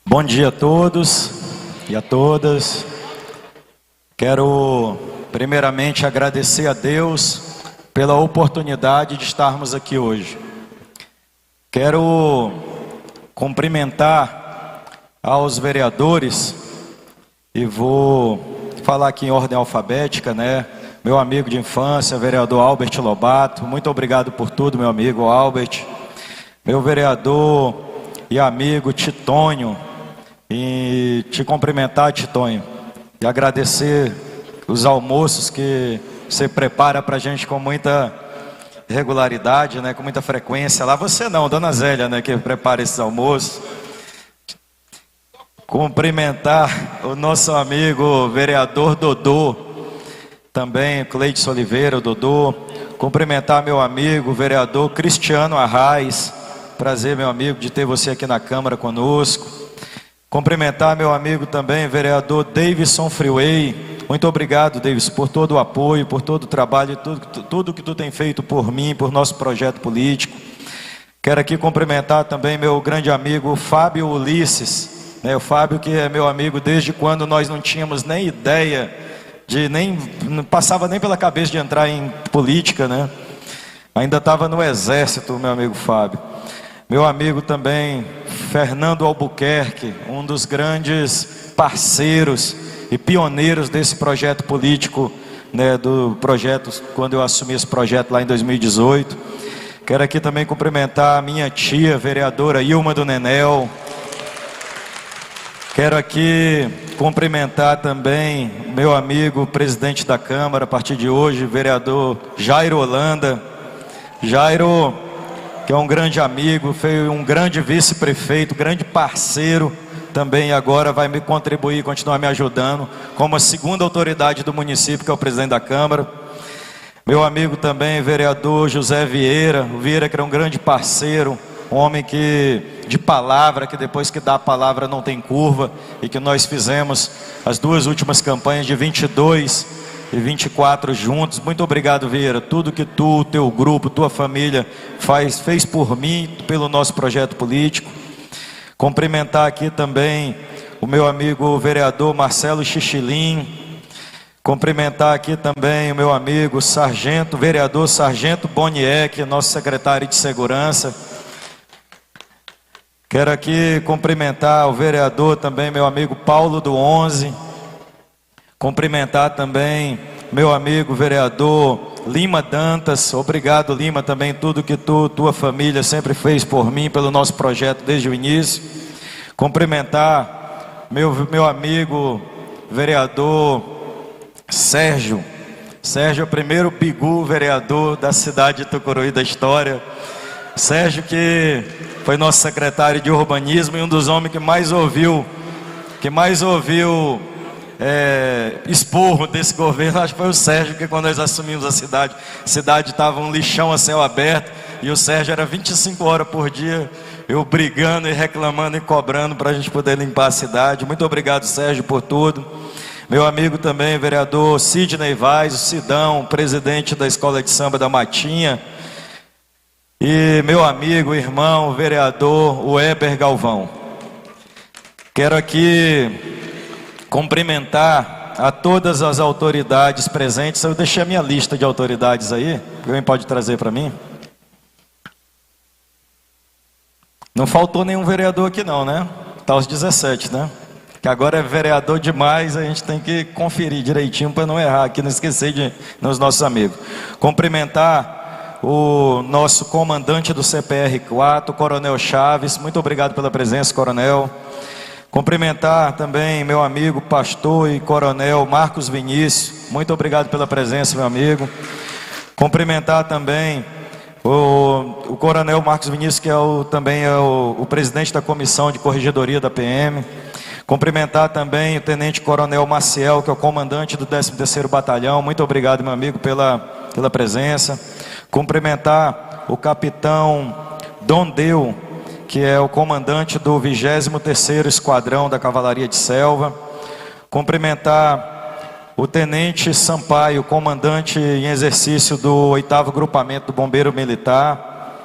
Bom dia a todos e a todas. Quero primeiramente agradecer a Deus pela oportunidade de estarmos aqui hoje. Quero cumprimentar aos vereadores e vou falar aqui em ordem alfabética, né? Meu amigo de infância, vereador Albert Lobato, muito obrigado por tudo, meu amigo Albert. Meu vereador e amigo Titonho, e te cumprimentar, Titonho, e agradecer os almoços que você prepara para a gente com muita regularidade, né, com muita frequência. Lá você não, Dona Zélia, né, que prepara esses almoços. Cumprimentar o nosso amigo vereador Dodô, também Cleiton Oliveira, o Dodô. Cumprimentar meu amigo vereador Cristiano Arraes, prazer, meu amigo, de ter você aqui na Câmara conosco. Cumprimentar meu amigo também, vereador Davidson Freeway. Muito obrigado, Davidson, por todo o apoio, por todo o trabalho, tudo que tu tem feito por mim, por nosso projeto político. Quero aqui cumprimentar também meu grande amigo Fábio Ulisses, né? O Fábio, que é meu amigo desde quando nós não tínhamos nem ideia não passava nem pela cabeça de entrar em política, né? Ainda estava no exército, meu amigo Fábio. Meu amigo também Fernando Albuquerque, um dos grandes parceiros e pioneiros desse projeto político, né, do projeto, quando eu assumi esse projeto lá em 2018. Quero aqui também cumprimentar a minha tia, vereadora Ilma do Nenel. Quero aqui cumprimentar também meu amigo presidente da Câmara, a partir de hoje, vereador Jairo Holanda. Jairo, que é um grande amigo, foi um grande vice-prefeito, grande parceiro também, agora vai me contribuir, continuar me ajudando, como a segunda autoridade do município, que é o presidente da Câmara. Meu amigo também, vereador José Vieira, o Vieira, que era um grande parceiro, um homem de palavra, que depois que dá a palavra não tem curva, e que nós fizemos as duas últimas campanhas de 22 e 24 juntos. Muito obrigado, Vieira, tudo que tu, teu grupo, tua família fez por mim, pelo nosso projeto político. Cumprimentar aqui também o meu amigo vereador Marcelo Xixilim. Cumprimentar aqui também o meu amigo vereador Sargento Boniek, nosso secretário de Segurança. Quero aqui cumprimentar o vereador também, meu amigo Paulo do 11. Cumprimentar também meu amigo vereador Lima Dantas. Obrigado, Lima, também tudo que tua família sempre fez por mim, pelo nosso projeto desde o início. Cumprimentar meu amigo vereador Sérgio. Sérgio é o primeiro bigu vereador da cidade de Tucuruí da história. Sérgio, que foi nosso secretário de urbanismo e um dos homens que mais ouviu esporro desse governo, acho que foi o Sérgio, que quando nós assumimos a cidade estava um lixão a céu aberto, e o Sérgio era 25 horas por dia, eu brigando e reclamando e cobrando para a gente poder limpar a cidade. Muito obrigado, Sérgio, por tudo. Meu amigo também, vereador Sidney Vaz, o Sidão, presidente da Escola de Samba da Matinha. E meu amigo, irmão, vereador Weber Galvão. Quero aqui cumprimentar a todas as autoridades presentes. Eu deixei a minha lista de autoridades aí, alguém pode trazer para mim? Não faltou nenhum vereador aqui não, né? Tá os 17, né? Que agora é vereador demais, a gente tem que conferir direitinho para não errar aqui, não esquecer nos nossos amigos. Cumprimentar o nosso comandante do CPR-4, Coronel Chaves. Muito obrigado pela presença, Coronel. Cumprimentar também meu amigo pastor e coronel Marcos Vinícius. Muito obrigado pela presença, meu amigo. Cumprimentar também o coronel Marcos Vinícius, que também é o presidente da comissão de corregedoria da PM. Cumprimentar também o tenente coronel Maciel, que é o comandante do 13º Batalhão. Muito obrigado, meu amigo, pela presença. Cumprimentar o capitão Dondeu, que é o comandante do 23º Esquadrão da Cavalaria de Selva. Cumprimentar o tenente Sampaio, comandante em exercício do 8º Grupamento do Bombeiro Militar.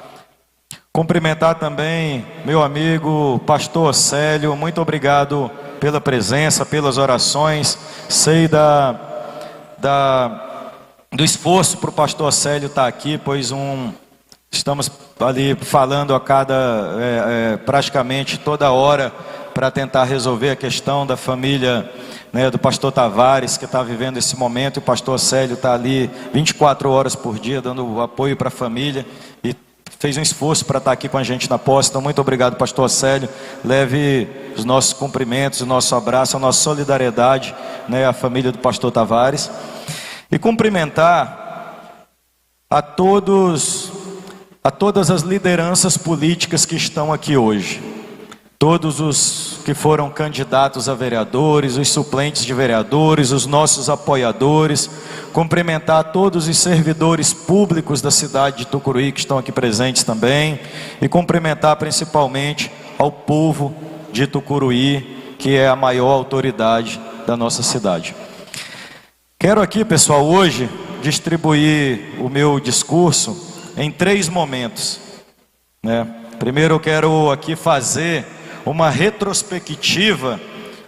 Cumprimentar também meu amigo pastor Célio, muito obrigado pela presença, pelas orações. Sei do esforço para o pastor Célio estar aqui, pois estamos ali falando a praticamente toda hora para tentar resolver a questão da família, né, do pastor Tavares, que está vivendo esse momento, e o pastor Célio está ali 24 horas por dia dando apoio para a família e fez um esforço para estar aqui com a gente na posse. Então muito obrigado, pastor Célio. Leve os nossos cumprimentos, o nosso abraço, a nossa solidariedade, né, à família do pastor Tavares, e cumprimentar a todas as lideranças políticas que estão aqui hoje, todos os que foram candidatos a vereadores, os suplentes de vereadores, os nossos apoiadores, cumprimentar todos os servidores públicos da cidade de Tucuruí que estão aqui presentes também, e cumprimentar principalmente ao povo de Tucuruí, que é a maior autoridade da nossa cidade. Quero aqui, pessoal, hoje distribuir o meu discurso em 3 momentos, né? Primeiro eu quero aqui fazer uma retrospectiva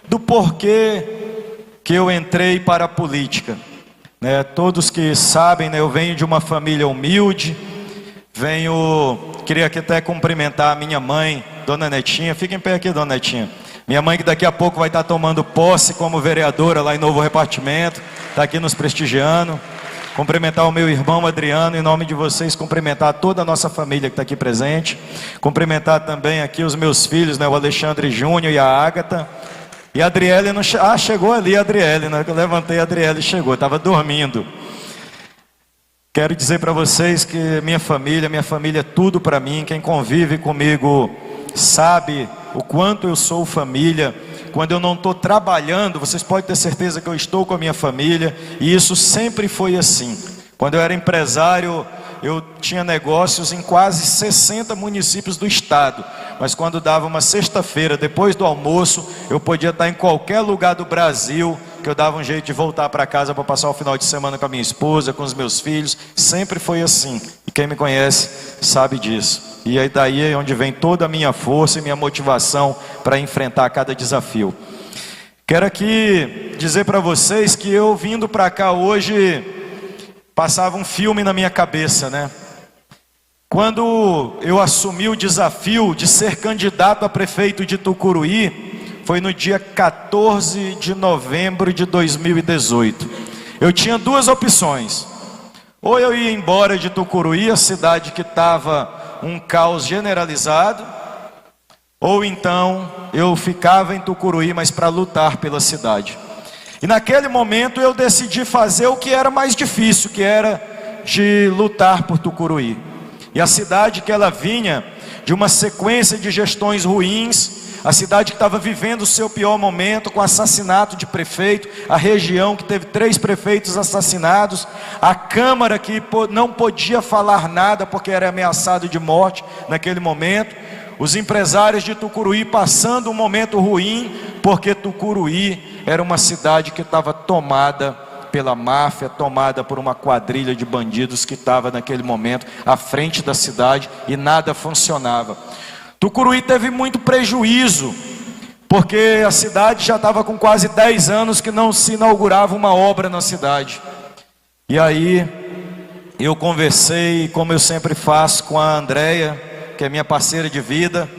do porquê que eu entrei para a política, né? Todos que sabem, né, eu venho de uma família humilde, queria aqui até cumprimentar a minha mãe, dona Netinha. Fica em pé aqui, dona Netinha. Minha mãe, que daqui a pouco vai estar tomando posse como vereadora lá em Novo Repartimento, está aqui nos prestigiando. Cumprimentar o meu irmão Adriano, em nome de vocês, cumprimentar toda a nossa família que está aqui presente. Cumprimentar também aqui os meus filhos, né, o Alexandre Júnior e a Ágata. E a Adriele não chegou ali a Adriele, né? Eu levantei, a Adriele chegou, estava dormindo. Quero dizer para vocês que minha família é tudo para mim. Quem convive comigo sabe o quanto eu sou família. Quando eu não estou trabalhando, vocês podem ter certeza que eu estou com a minha família, e isso sempre foi assim. Quando eu era empresário, eu tinha negócios em quase 60 municípios do estado, mas quando dava uma sexta-feira, depois do almoço, eu podia estar em qualquer lugar do Brasil, que eu dava um jeito de voltar para casa para passar o final de semana com a minha esposa, com os meus filhos. Sempre foi assim, e quem me conhece sabe disso. E aí daí é onde vem toda a minha força e minha motivação para enfrentar cada desafio. Quero aqui dizer para vocês que eu vindo para cá hoje, passava um filme na minha cabeça, né? Quando eu assumi o desafio de ser candidato a prefeito de Tucuruí, foi no dia 14 de novembro de 2018. Eu tinha 2 opções. Ou eu ia embora de Tucuruí, a cidade que estava um caos generalizado, ou então eu ficava em Tucuruí, mas para lutar pela cidade. E naquele momento eu decidi fazer o que era mais difícil, que era de lutar por Tucuruí. E a cidade que ela vinha de uma sequência de gestões ruins, a cidade que estava vivendo o seu pior momento, com assassinato de prefeito, a região que teve 3 prefeitos assassinados, a Câmara que não podia falar nada porque era ameaçado de morte naquele momento, os empresários de Tucuruí passando um momento ruim, porque Tucuruí era uma cidade que estava tomada pela máfia, tomada por uma quadrilha de bandidos que estava naquele momento à frente da cidade e nada funcionava. Tucuruí teve muito prejuízo, porque a cidade já estava com quase 10 anos que não se inaugurava uma obra na cidade. E aí eu conversei, como eu sempre faço, com a Andréia, que é minha parceira de vida,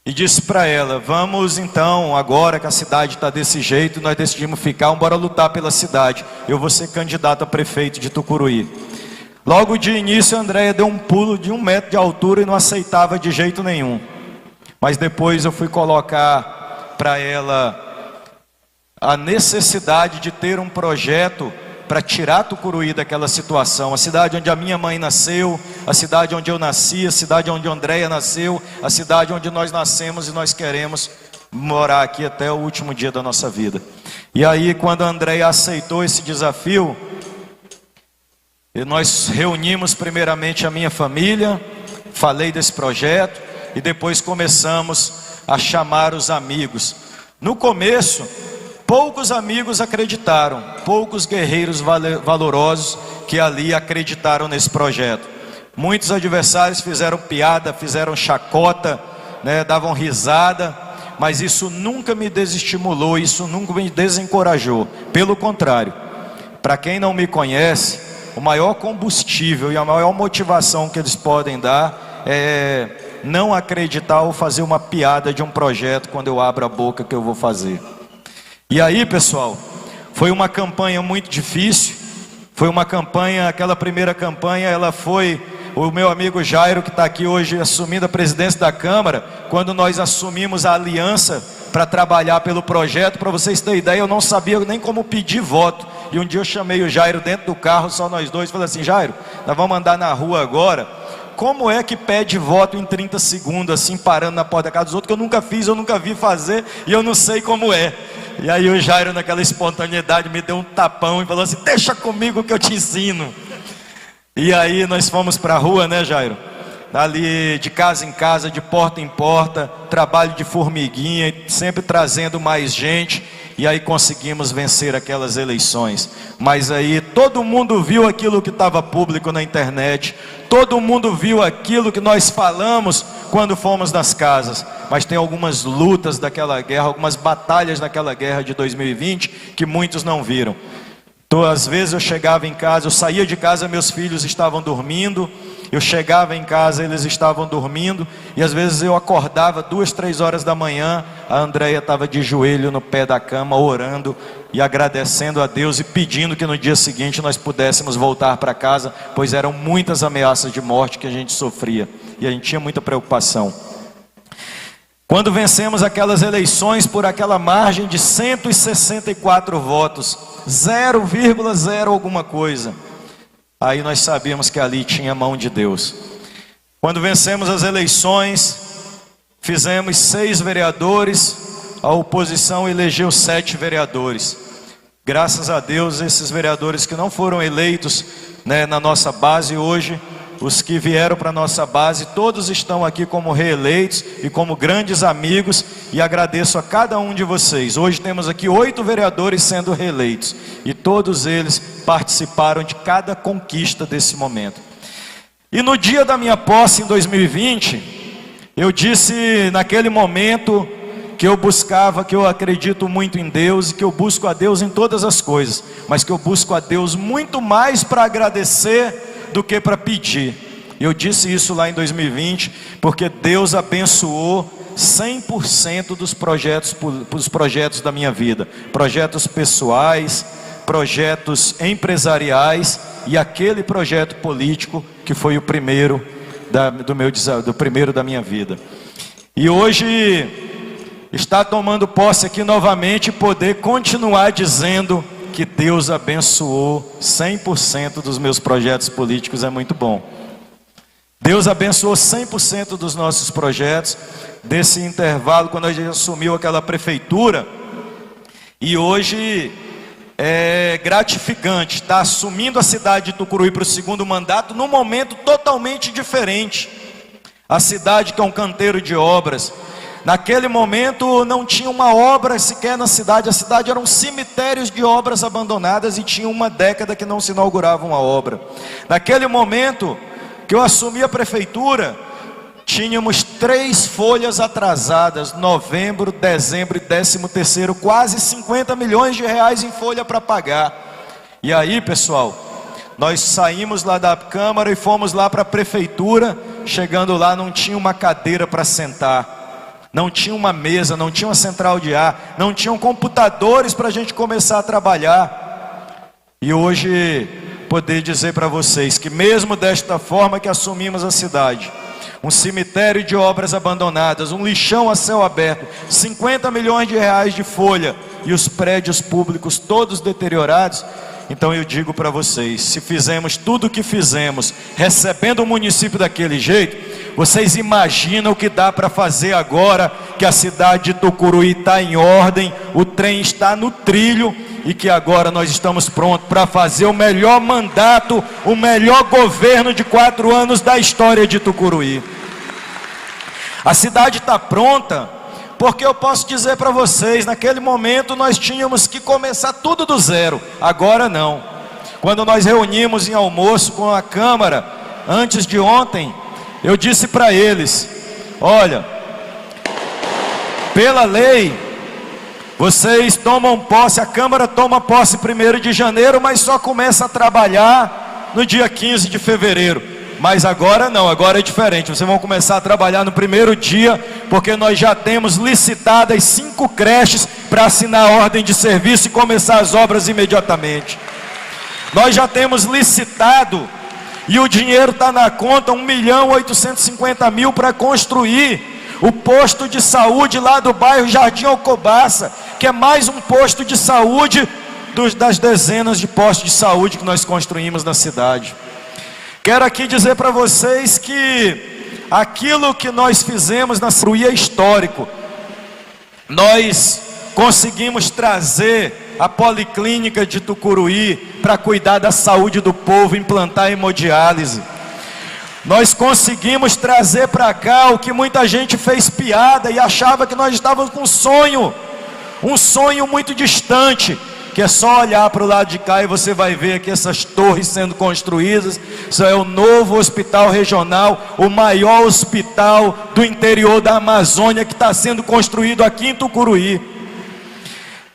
e disse para ela: vamos então, agora que a cidade está desse jeito, nós decidimos ficar, bora lutar pela cidade. Eu vou ser candidato a prefeito de Tucuruí. Logo de início a Andréia deu um pulo de 1 metro de altura e não aceitava de jeito nenhum. Mas depois eu fui colocar para ela a necessidade de ter um projeto para tirar Tucuruí daquela situação. A cidade onde a minha mãe nasceu, a cidade onde eu nasci, a cidade onde a Andréia nasceu, a cidade onde nós nascemos, e nós queremos morar aqui até o último dia da nossa vida. E aí quando a Andréia aceitou esse desafio, e nós reunimos primeiramente a minha família, falei desse projeto, e depois começamos a chamar os amigos. No começo, poucos amigos acreditaram, poucos guerreiros valorosos que ali acreditaram nesse projeto. Muitos adversários fizeram piada, fizeram chacota, né, davam risada, mas isso nunca me desestimulou, isso nunca me desencorajou. Pelo contrário, para quem não me conhece, o maior combustível e a maior motivação que eles podem dar é não acreditar ou fazer uma piada de um projeto quando eu abro a boca que eu vou fazer. E aí, pessoal, foi uma campanha muito difícil. Foi uma campanha, aquela primeira campanha, ela foi o meu amigo Jairo, que está aqui hoje assumindo a presidência da Câmara, quando nós assumimos a aliança para trabalhar pelo projeto. Para vocês terem ideia, eu não sabia nem como pedir voto. E um dia eu chamei o Jairo dentro do carro, só nós dois, falei assim: Jairo, nós vamos andar na rua agora. Como é que pede voto em 30 segundos, assim, parando na porta da casa dos outros, que eu nunca fiz, eu nunca vi fazer, e eu não sei como é. E aí o Jairo, naquela espontaneidade, me deu um tapão e falou assim: deixa comigo que eu te ensino. E aí nós fomos para a rua, né, Jairo? Ali de casa em casa, de porta em porta, trabalho de formiguinha, sempre trazendo mais gente. E aí conseguimos vencer aquelas eleições. Mas aí todo mundo viu aquilo que estava público na internet. Todo mundo viu aquilo que nós falamos quando fomos nas casas. Mas tem algumas lutas daquela guerra, algumas batalhas daquela guerra de 2020 que muitos não viram. Então, às vezes eu chegava em casa, eu saía de casa, meus filhos estavam dormindo. Eu chegava em casa, eles estavam dormindo. E às vezes eu acordava 2, 3 horas da manhã. A Andréia estava de joelho no pé da cama, orando e agradecendo a Deus e pedindo que no dia seguinte nós pudéssemos voltar para casa, pois eram muitas ameaças de morte que a gente sofria e a gente tinha muita preocupação. Quando vencemos aquelas eleições por aquela margem de 164 votos, 0,0 alguma coisa, aí nós sabíamos que ali tinha a mão de Deus. Quando vencemos as eleições, fizemos 6 vereadores, a oposição elegeu 7 vereadores. Graças a Deus, esses vereadores que não foram eleitos, né, na nossa base hoje, os que vieram para a nossa base, todos estão aqui como reeleitos e como grandes amigos, e agradeço a cada um de vocês. Hoje temos aqui 8 vereadores sendo reeleitos, e todos eles participaram de cada conquista desse momento. E no dia da minha posse em 2020, eu disse naquele momento que eu buscava, que eu acredito muito em Deus, e que eu busco a Deus em todas as coisas, mas que eu busco a Deus muito mais para agradecer do que para pedir. Eu disse isso lá em 2020, porque Deus abençoou 100% dos projetos da minha vida, projetos pessoais, projetos empresariais e aquele projeto político que foi o primeiro da minha vida. E hoje está tomando posse aqui novamente e poder continuar dizendo que Deus abençoou 100% dos meus projetos políticos é muito bom. Deus abençoou 100% dos nossos projetos, desse intervalo, quando a gente assumiu aquela prefeitura. E hoje é gratificante estar assumindo a cidade de Tucuruí para o 2º mandato, num momento totalmente diferente. A cidade que é um canteiro de obras. Naquele momento não tinha uma obra sequer na cidade, a cidade eram cemitérios de obras abandonadas e tinha uma década que não se inaugurava uma obra. Naquele momento que eu assumi a prefeitura, tínhamos 3 folhas atrasadas, novembro, dezembro e 13º, quase 50 milhões de reais em folha para pagar. E aí, pessoal, nós saímos lá da Câmara e fomos lá para a prefeitura. Chegando lá não tinha uma cadeira para sentar, não tinha uma mesa, não tinha uma central de ar, não tinham computadores para a gente começar a trabalhar. E hoje poder dizer para vocês que mesmo desta forma que assumimos a cidade, um cemitério de obras abandonadas, um lixão a céu aberto, 50 milhões de reais de folha e os prédios públicos todos deteriorados. Então eu digo para vocês, se fizemos tudo o que fizemos, recebendo o município daquele jeito, vocês imaginam o que dá para fazer agora que a cidade de Tucuruí está em ordem, o trem está no trilho e que agora nós estamos prontos para fazer o melhor mandato, o melhor governo de 4 anos da história de Tucuruí. A cidade está pronta, porque eu posso dizer para vocês, naquele momento nós tínhamos que começar tudo do zero, agora não. Quando nós reunimos em almoço com a Câmara, antes de ontem, eu disse para eles: olha, pela lei, vocês tomam posse, a Câmara toma posse 1º de janeiro, mas só começa a trabalhar no dia 15 de fevereiro. Mas agora não, agora é diferente. Vocês vão começar a trabalhar no 1º dia, porque nós já temos licitadas 5 creches para assinar a ordem de serviço e começar as obras imediatamente. Nós já temos licitado e o dinheiro está na conta, 1.850.000 para construir o posto de saúde lá do bairro Jardim Alcobaça, que é mais um posto de saúde das dezenas de postos de saúde que nós construímos na cidade. Quero aqui dizer para vocês que aquilo que nós fizemos na Tucuruí é histórico. Nós conseguimos trazer a Policlínica de Tucuruí para cuidar da saúde do povo, implantar hemodiálise. Nós conseguimos trazer para cá o que muita gente fez piada e achava que nós estávamos com um sonho muito distante, que é só olhar para o lado de cá e você vai ver aqui essas torres sendo construídas. Isso é o novo hospital regional, o maior hospital do interior da Amazônia, que está sendo construído aqui em Tucuruí.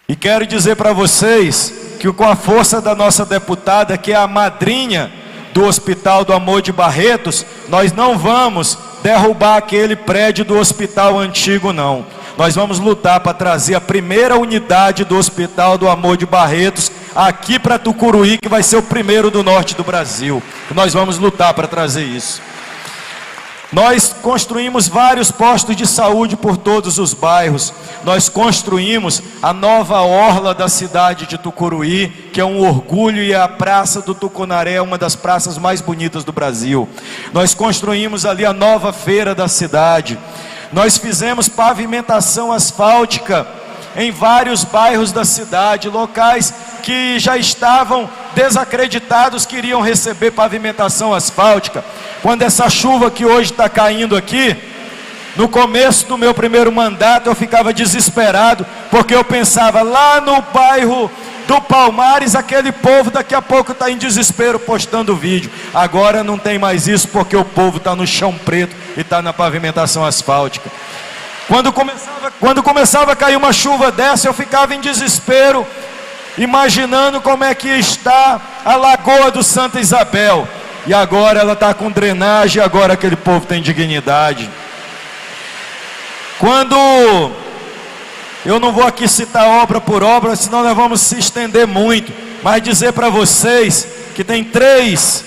E quero dizer para vocês que com a força da nossa deputada, que é a madrinha do Hospital do Amor de Barretos, nós não vamos derrubar aquele prédio do hospital antigo, não. Nós vamos lutar para trazer a primeira unidade do Hospital do Amor de Barretos aqui para Tucuruí, que vai ser o primeiro do norte do Brasil. Nós vamos lutar para trazer isso. Nós construímos vários postos de saúde por todos os bairros. Nós construímos a nova orla da cidade de Tucuruí, que é um orgulho, e a Praça do Tucunaré é uma das praças mais bonitas do Brasil. Nós construímos ali a nova feira da cidade. Nós fizemos pavimentação asfáltica em vários bairros da cidade, locais que já estavam desacreditados que iriam receber pavimentação asfáltica. Quando essa chuva que hoje está caindo aqui, no começo do meu primeiro mandato eu ficava desesperado, porque eu pensava, lá no bairro do Palmares, aquele povo daqui a pouco está em desespero postando vídeo. Agora não tem mais isso, porque o povo está no chão preto e está na pavimentação asfáltica. Quando começava a cair uma chuva dessa, eu ficava em desespero, imaginando como é que está a Lagoa do Santa Isabel. E agora ela está com drenagem, agora aquele povo tem dignidade. Quando... eu não vou aqui citar obra por obra, senão nós vamos se estender muito, mas dizer para vocês que tem 3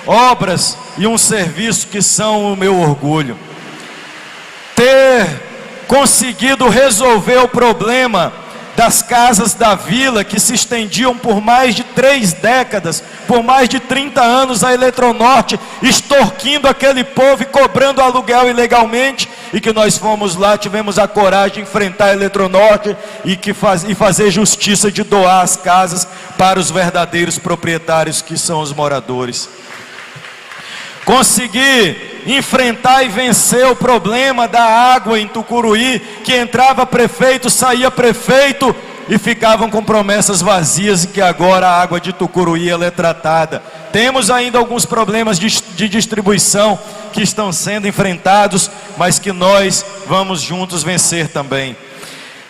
obras e um serviço que são o meu orgulho. Ter conseguido resolver o problema das casas da vila, que se estendiam por mais de 3 décadas, por mais de 30 anos, a Eletronorte extorquindo aquele povo e cobrando aluguel ilegalmente, e que nós fomos lá, tivemos a coragem de enfrentar a Eletronorte e fazer justiça de doar as casas para os verdadeiros proprietários, que são os moradores. Conseguir enfrentar e vencer o problema da água em Tucuruí, que entrava prefeito, saía prefeito e ficavam com promessas vazias, e que agora a água de Tucuruí ela é tratada. Temos ainda alguns problemas de distribuição que estão sendo enfrentados, mas que nós vamos juntos vencer também.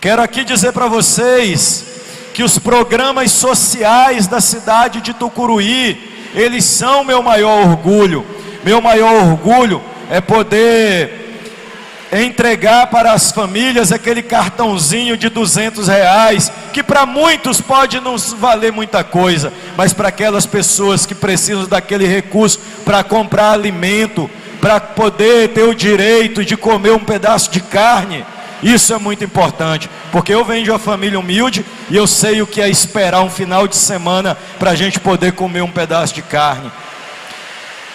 Quero aqui dizer para vocês que os programas sociais da cidade de Tucuruí, eles são meu maior orgulho. Meu maior orgulho é poder entregar para as famílias aquele cartãozinho de R$200, que para muitos pode não valer muita coisa, mas para aquelas pessoas que precisam daquele recurso para comprar alimento, para poder ter o direito de comer um pedaço de carne, isso é muito importante, porque eu venho de uma família humilde e eu sei o que é esperar um final de semana para a gente poder comer um pedaço de carne.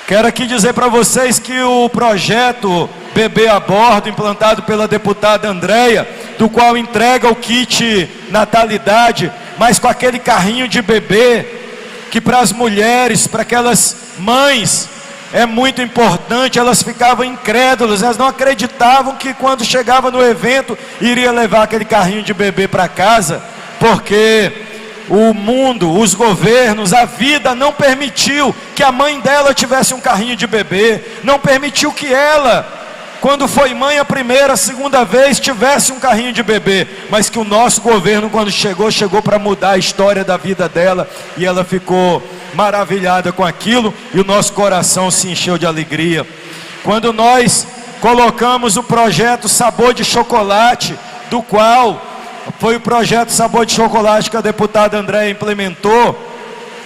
Quero aqui dizer para vocês que o projeto Bebê a Bordo, implantado pela deputada Andréia, do qual entrega o kit natalidade, mas com aquele carrinho de bebê, que para as mulheres, para aquelas mães, é muito importante. Elas ficavam incrédulas, elas não acreditavam que quando chegava no evento, iria levar aquele carrinho de bebê para casa, porque o mundo, os governos, a vida não permitiu que a mãe dela tivesse um carrinho de bebê, não permitiu que ela, quando foi mãe a primeira, a segunda vez, tivesse um carrinho de bebê, mas que o nosso governo, quando chegou para mudar a história da vida dela, e ela ficou maravilhada com aquilo, e o nosso coração se encheu de alegria. Quando nós colocamos o projeto Sabor de Chocolate, do qual foi o projeto Sabor de Chocolate que a deputada Andréia implementou,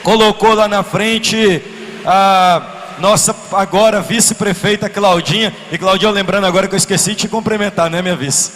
colocou lá na frente a nossa agora vice-prefeita Claudinha. E Claudinha, lembrando agora que eu esqueci de te cumprimentar, né, minha vice?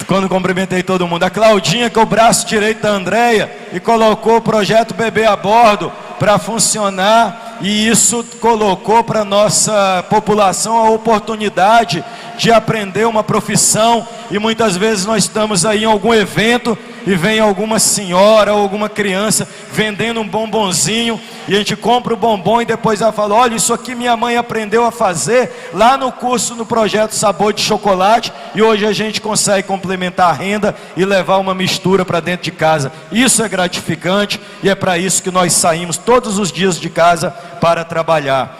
Quando cumprimentei todo mundo, a Claudinha, que é o braço direito da Andréia, e colocou o projeto Bebê a Bordo para funcionar, e isso colocou para a nossa população a oportunidade de aprender uma profissão. E muitas vezes nós estamos aí em algum evento e vem alguma senhora ou alguma criança vendendo um bombonzinho, e a gente compra o bombom e depois ela fala: olha, isso aqui minha mãe aprendeu a fazer lá no curso, no projeto Sabor de Chocolate, e hoje a gente consegue complementar a renda e levar uma mistura para dentro de casa. Isso é gratificante, e é para isso que nós saímos todos os dias de casa para trabalhar.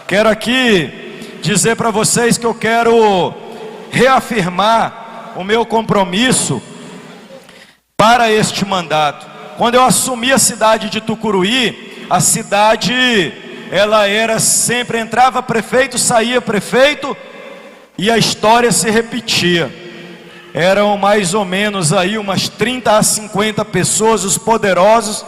Quero aqui dizer para vocês que eu quero reafirmar o meu compromisso para este mandato. Quando eu assumi a cidade de Tucuruí, a cidade, ela era sempre, entrava prefeito, saía prefeito, e a história se repetia. Eram mais ou menos aí umas 30 a 50 pessoas, os poderosos,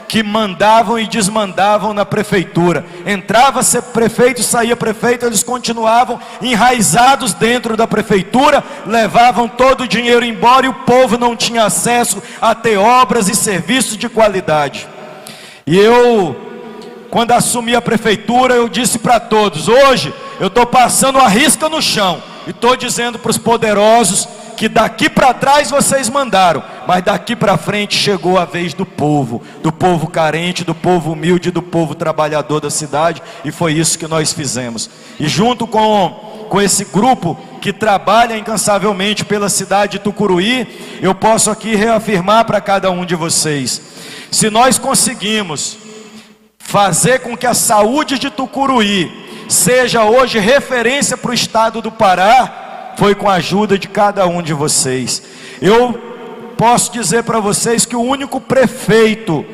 que mandavam e desmandavam na prefeitura. Entrava ser prefeito, saía prefeito, eles continuavam enraizados dentro da prefeitura, levavam todo o dinheiro embora, e o povo não tinha acesso a ter obras e serviços de qualidade. E eu, quando assumi a prefeitura, eu disse para todos: hoje eu estou passando a risca no chão, e estou dizendo para os poderosos que daqui para trás vocês mandaram, mas daqui para frente chegou a vez do povo carente, do povo humilde, do povo trabalhador da cidade, e foi isso que nós fizemos. E junto com esse grupo que trabalha incansavelmente pela cidade de Tucuruí, eu posso aqui reafirmar para cada um de vocês: se nós conseguimos fazer com que a saúde de Tucuruí seja hoje referência para o estado do Pará, foi com a ajuda de cada um de vocês. Eu posso dizer para vocês que o único prefeito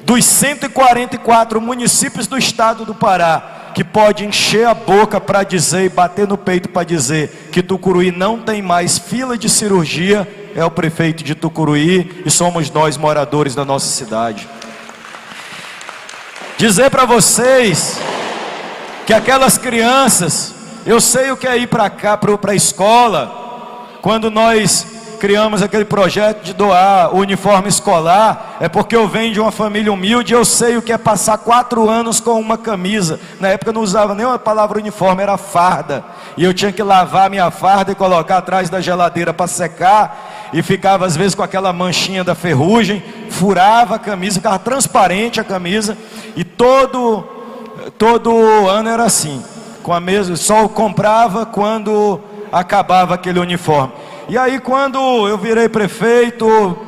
dos 144 municípios do estado do Pará que pode encher a boca para dizer e bater no peito para dizer que Tucuruí não tem mais fila de cirurgia é o prefeito de Tucuruí, e somos nós, moradores da nossa cidade. Dizer para vocês que aquelas crianças, eu sei o que é ir para cá, para a escola. Quando nós criamos aquele projeto de doar o uniforme escolar, é porque eu venho de uma família humilde, eu sei o que é passar 4 anos com uma camisa. Na época eu não usava nem a palavra uniforme, era farda, e eu tinha que lavar minha farda e colocar atrás da geladeira para secar, e ficava às vezes com aquela manchinha da ferrugem, furava a camisa, ficava transparente a camisa, e todo ano era assim, com a mesma, só comprava quando acabava aquele uniforme. E aí quando eu virei prefeito,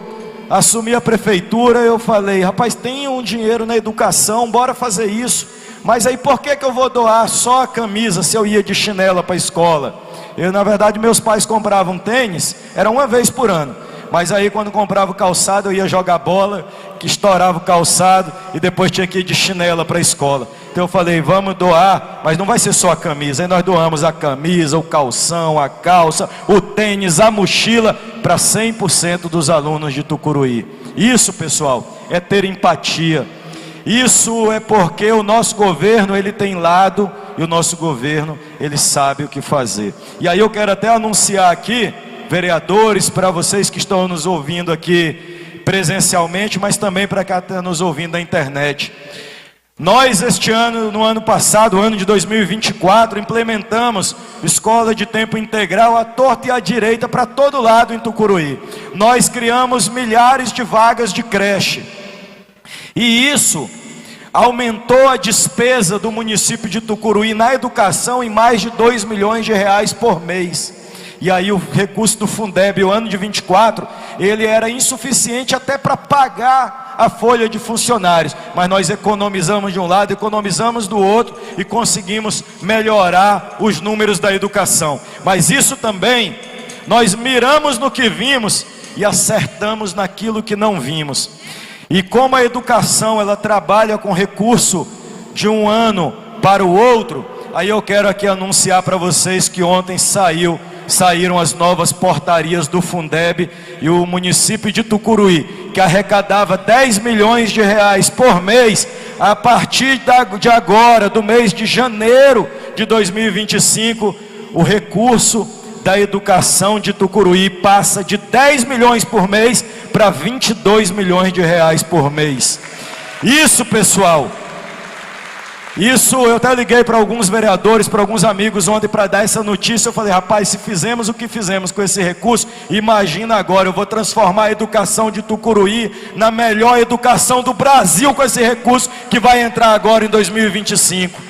assumi a prefeitura, eu falei: rapaz, tem um dinheiro na educação, bora fazer isso. Mas aí por que eu vou doar só a camisa se eu ia de chinela para a escola? Na verdade meus pais compravam tênis, era uma vez por ano. Mas aí quando comprava o calçado, eu ia jogar bola, que estourava o calçado, e depois tinha que ir de chinela para a escola. Então eu falei: vamos doar, mas não vai ser só a camisa. Aí nós doamos a camisa, o calção, a calça, o tênis, a mochila, para 100% dos alunos de Tucuruí. Isso, pessoal, é ter empatia. Isso é porque o nosso governo, ele tem lado, e o nosso governo, ele sabe o que fazer. E aí eu quero até anunciar aqui, vereadores, para vocês que estão nos ouvindo aqui presencialmente, mas também para quem está nos ouvindo na internet. Nós este ano, no ano passado, ano de 2024, implementamos escola de tempo integral à torta e à direita para todo lado em Tucuruí. Nós criamos milhares de vagas de creche, e isso aumentou a despesa do município de Tucuruí na educação em mais de 2 milhões de reais por mês. E aí o recurso do Fundeb, o ano de 24, ele era insuficiente até para pagar a folha de funcionários. Mas nós economizamos de um lado, economizamos do outro e conseguimos melhorar os números da educação. Mas isso também, nós miramos no que vimos e acertamos naquilo que não vimos. E como a educação, ela trabalha com recurso de um ano para o outro, aí eu quero aqui anunciar para vocês que ontem saíram as novas portarias do Fundeb, e o município de Tucuruí, que arrecadava 10 milhões de reais por mês, a partir de agora, do mês de janeiro de 2025, o recurso da educação de Tucuruí passa de 10 milhões por mês para 22 milhões de reais por mês. Isso, pessoal, isso eu até liguei para alguns vereadores, para alguns amigos ontem para dar essa notícia. Eu falei, rapaz, se fizemos o que fizemos com esse recurso, imagina agora, eu vou transformar a educação de Tucuruí na melhor educação do Brasil com esse recurso que vai entrar agora em 2025.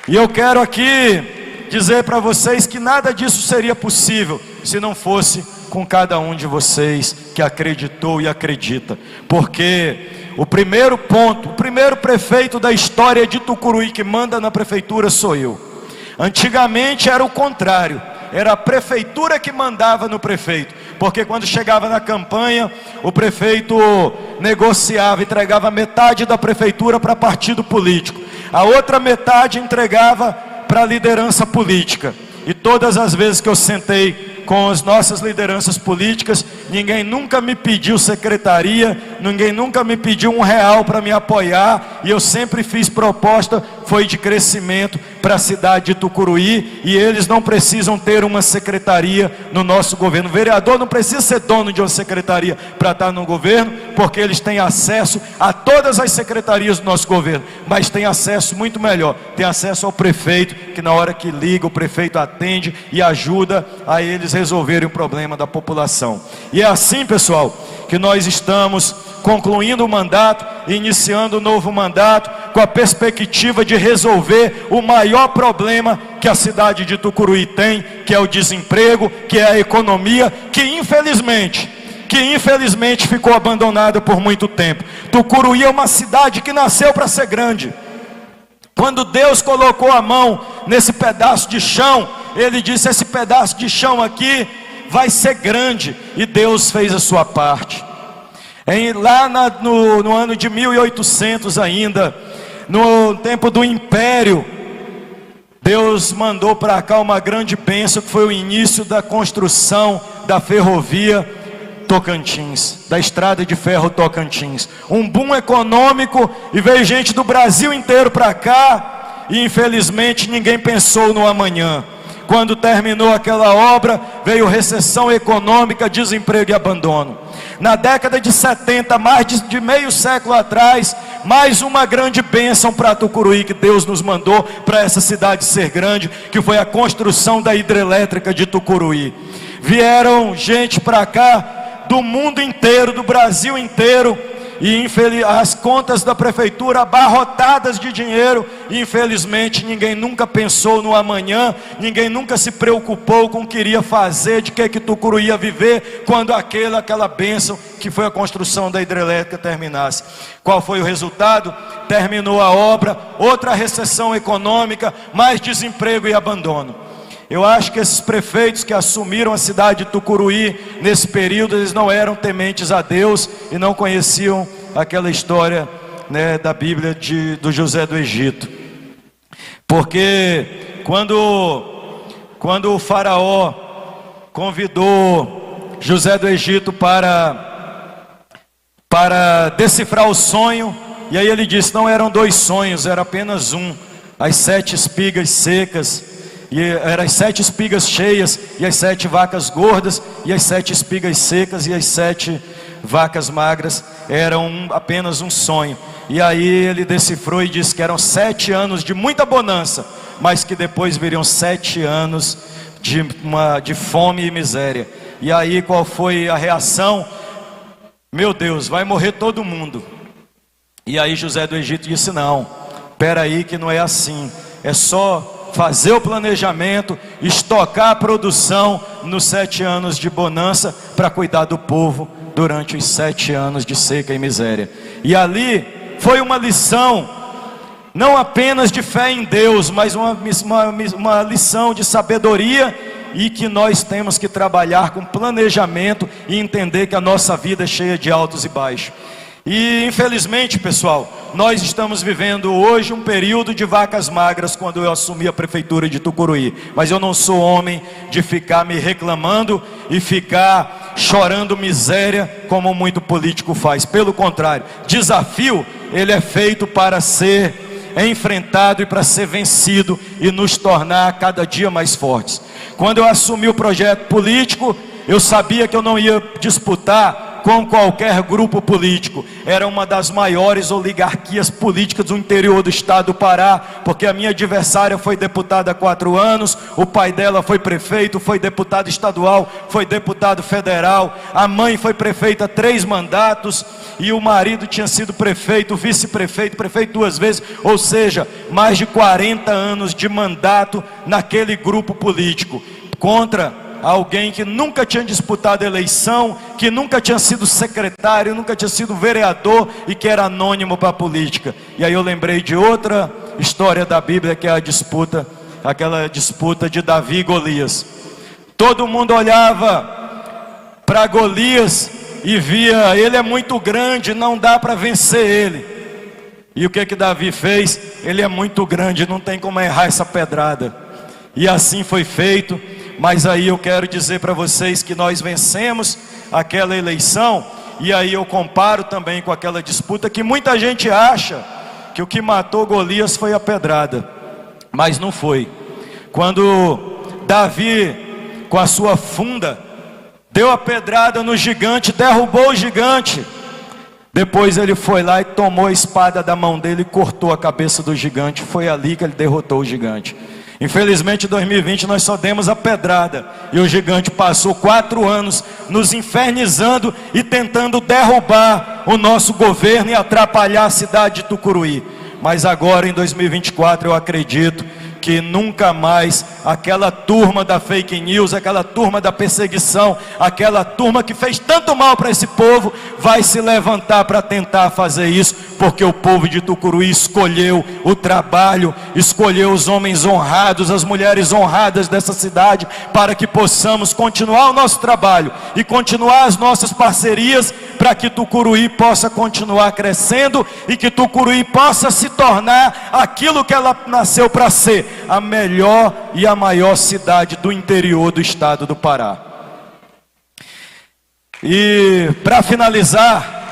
E eu quero aqui dizer para vocês que nada disso seria possível se não fosse com cada um de vocês que acreditou e acredita. Porque o primeiro ponto, o primeiro prefeito da história de Tucuruí que manda na prefeitura sou eu. Antigamente era o contrário, era a prefeitura que mandava no prefeito, porque quando chegava na campanha, o prefeito negociava, entregava metade da prefeitura para partido político, a outra metade entregava para a liderança política. E todas as vezes que eu sentei com as nossas lideranças políticas, ninguém nunca me pediu secretaria, ninguém nunca me pediu R$1 para me apoiar, e eu sempre fiz proposta, foi de crescimento para a cidade de Tucuruí, e eles não precisam ter uma secretaria no nosso governo. O vereador não precisa ser dono de uma secretaria para estar no governo, porque eles têm acesso a todas as secretarias do nosso governo, mas tem acesso muito melhor, tem acesso ao prefeito, que na hora que liga, o prefeito atende e ajuda a eles resolverem o problema da população. E é assim, pessoal, que nós estamos concluindo o mandato, iniciando um novo mandato, com a perspectiva de resolver o maior problema que a cidade de Tucuruí tem, que é o desemprego, que é a economia, que infelizmente ficou abandonada por muito tempo. Tucuruí é uma cidade que nasceu para ser grande. Quando Deus colocou a mão nesse pedaço de chão, Ele disse, esse pedaço de chão aqui vai ser grande, e Deus fez a sua parte. Lá no ano de 1800 ainda, no tempo do Império, Deus mandou para cá uma grande bênção, que foi o início da construção da ferrovia Tocantins, da estrada de ferro Tocantins. Um boom econômico, e veio gente do Brasil inteiro para cá, e infelizmente ninguém pensou no amanhã. Quando terminou aquela obra, veio recessão econômica, desemprego e abandono. Na década de 70, mais de meio século atrás, mais uma grande bênção para Tucuruí que Deus nos mandou para essa cidade ser grande, que foi a construção da hidrelétrica de Tucuruí. Vieram gente para cá do mundo inteiro, do Brasil inteiro, e as contas da prefeitura abarrotadas de dinheiro, e infelizmente ninguém nunca pensou no amanhã, ninguém nunca se preocupou com o que iria fazer, de que Tucuruí ia viver quando aquela bênção que foi a construção da hidrelétrica terminasse. Qual foi o resultado? Terminou a obra, outra recessão econômica, mais desemprego e abandono. Eu acho que esses prefeitos que assumiram a cidade de Tucuruí nesse período, eles não eram tementes a Deus e não conheciam aquela história, né, da Bíblia do José do Egito. Porque quando o faraó convidou José do Egito para decifrar o sonho, e aí ele disse, não eram 2 sonhos, era apenas um, as 7 espigas secas, e eram as 7 espigas cheias, e as 7 vacas gordas, e as 7 espigas secas, e as 7 vacas magras, eram apenas um sonho. E aí ele decifrou e disse que eram 7 anos de muita bonança, mas que depois viriam 7 anos de fome e miséria. E aí qual foi a reação? Meu Deus, vai morrer todo mundo. E aí José do Egito disse, não, espera aí que não é assim, é só fazer o planejamento, estocar a produção nos 7 anos de bonança, para cuidar do povo durante os 7 anos de seca e miséria. E ali foi uma lição, não apenas de fé em Deus, mas uma lição de sabedoria, e que nós temos que trabalhar com planejamento e entender que a nossa vida é cheia de altos e baixos. E infelizmente, pessoal, nós estamos vivendo hoje um período de vacas magras quando eu assumi a prefeitura de Tucuruí. Mas eu não sou homem de ficar me reclamando e ficar chorando miséria como muito político faz. Pelo contrário, desafio, ele é feito para ser enfrentado e para ser vencido e nos tornar cada dia mais fortes. Quando eu assumi o projeto político, eu sabia que eu não ia disputar com qualquer grupo político. Era uma das maiores oligarquias políticas do interior do estado do Pará, porque a minha adversária foi deputada há 4 anos, o pai dela foi prefeito, foi deputado estadual, foi deputado federal, a mãe foi prefeita 3 mandatos, e o marido tinha sido prefeito, vice-prefeito, prefeito 2 vezes, ou seja, mais de 40 anos de mandato naquele grupo político, contra alguém que nunca tinha disputado eleição, que nunca tinha sido secretário, nunca tinha sido vereador e que era anônimo para a política. E aí eu lembrei de outra história da Bíblia, que é aquela disputa de Davi e Golias. Todo mundo olhava para Golias e via, ele é muito grande, não dá para vencer ele. E o que Davi fez? Ele é muito grande, não tem como errar essa pedrada. E assim foi feito. Mas aí eu quero dizer para vocês que nós vencemos aquela eleição, e aí eu comparo também com aquela disputa que muita gente acha que o que matou Golias foi a pedrada, mas não foi. Quando Davi, com a sua funda, deu a pedrada no gigante, derrubou o gigante, depois ele foi lá e tomou a espada da mão dele e cortou a cabeça do gigante. Foi ali que ele derrotou o gigante. Infelizmente em 2020 nós só demos a pedrada, e o gigante passou 4 anos nos infernizando e tentando derrubar o nosso governo e atrapalhar a cidade de Tucuruí. Mas agora em 2024 eu acredito que nunca mais aquela turma da fake news, aquela turma da perseguição, aquela turma que fez tanto mal para esse povo, vai se levantar para tentar fazer isso, porque o povo de Tucuruí escolheu o trabalho, escolheu os homens honrados, as mulheres honradas dessa cidade, para que possamos continuar o nosso trabalho e continuar as nossas parcerias, para que Tucuruí possa continuar crescendo e que Tucuruí possa se tornar aquilo que ela nasceu para ser, a melhor e a maior cidade do interior do estado do Pará. E para finalizar,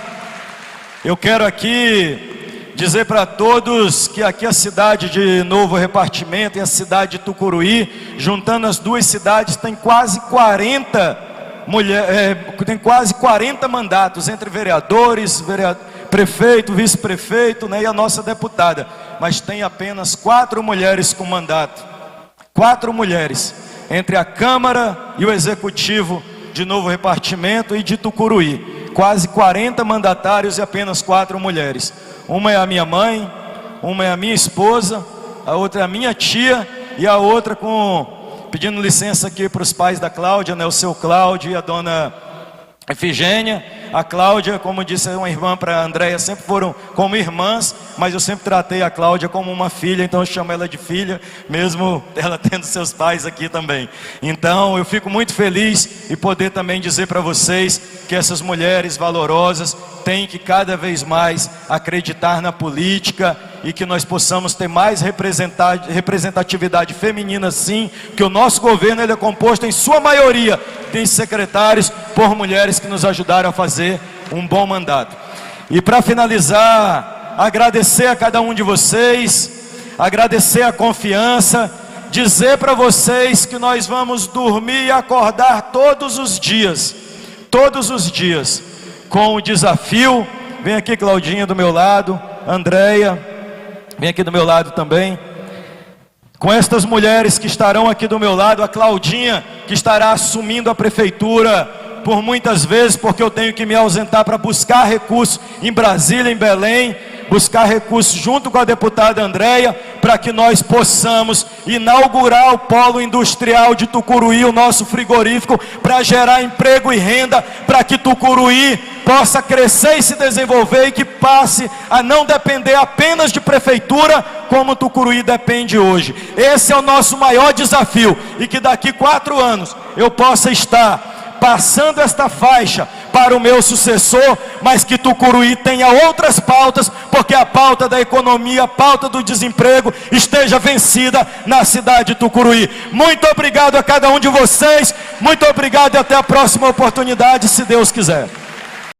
eu quero aqui dizer para todos que aqui a cidade de Novo Repartimento e a cidade de Tucuruí, juntando as 2 cidades, tem quase 40 tem quase 40 mandatos entre vereadores, prefeito, vice-prefeito, né, e a nossa deputada. Mas tem apenas 4 mulheres com mandato. 4 mulheres entre a Câmara e o Executivo de Novo Repartimento e de Tucuruí. Quase 40 mandatários e apenas 4 mulheres. Uma é a minha mãe, uma é a minha esposa, a outra é a minha tia, e a outra pedindo licença aqui para os pais da Cláudia, né, o seu Cláudio e a dona Efigênia. A Cláudia, como disse uma irmã para a Andréia, sempre foram como irmãs, mas eu sempre tratei a Cláudia como uma filha, então eu chamo ela de filha, mesmo ela tendo seus pais aqui também. Então eu fico muito feliz e poder também dizer para vocês que essas mulheres valorosas têm que cada vez mais acreditar na política, e que nós possamos ter mais representatividade feminina, sim, que o nosso governo ele é composto em sua maioria de secretários por mulheres que nos ajudaram a fazer um bom mandato. E para finalizar, agradecer a cada um de vocês, agradecer a confiança, dizer para vocês que nós vamos dormir e acordar todos os dias, com o desafio. Vem aqui, Claudinha, do meu lado, Andréia, vem aqui do meu lado também, com estas mulheres que estarão aqui do meu lado, a Claudinha, que estará assumindo a prefeitura por muitas vezes, porque eu tenho que me ausentar para buscar recursos em Brasília, em Belém, buscar recursos junto com a deputada Andréia, para que nós possamos inaugurar o polo industrial de Tucuruí, o nosso frigorífico, para gerar emprego e renda, para que Tucuruí possa crescer e se desenvolver, e que passe a não depender apenas de prefeitura, como Tucuruí depende hoje. Esse é o nosso maior desafio, e que daqui 4 anos eu possa estar passando esta faixa para o meu sucessor, mas que Tucuruí tenha outras pautas, porque a pauta da economia, a pauta do desemprego esteja vencida na cidade de Tucuruí. Muito obrigado a cada um de vocês, muito obrigado e até a próxima oportunidade, se Deus quiser.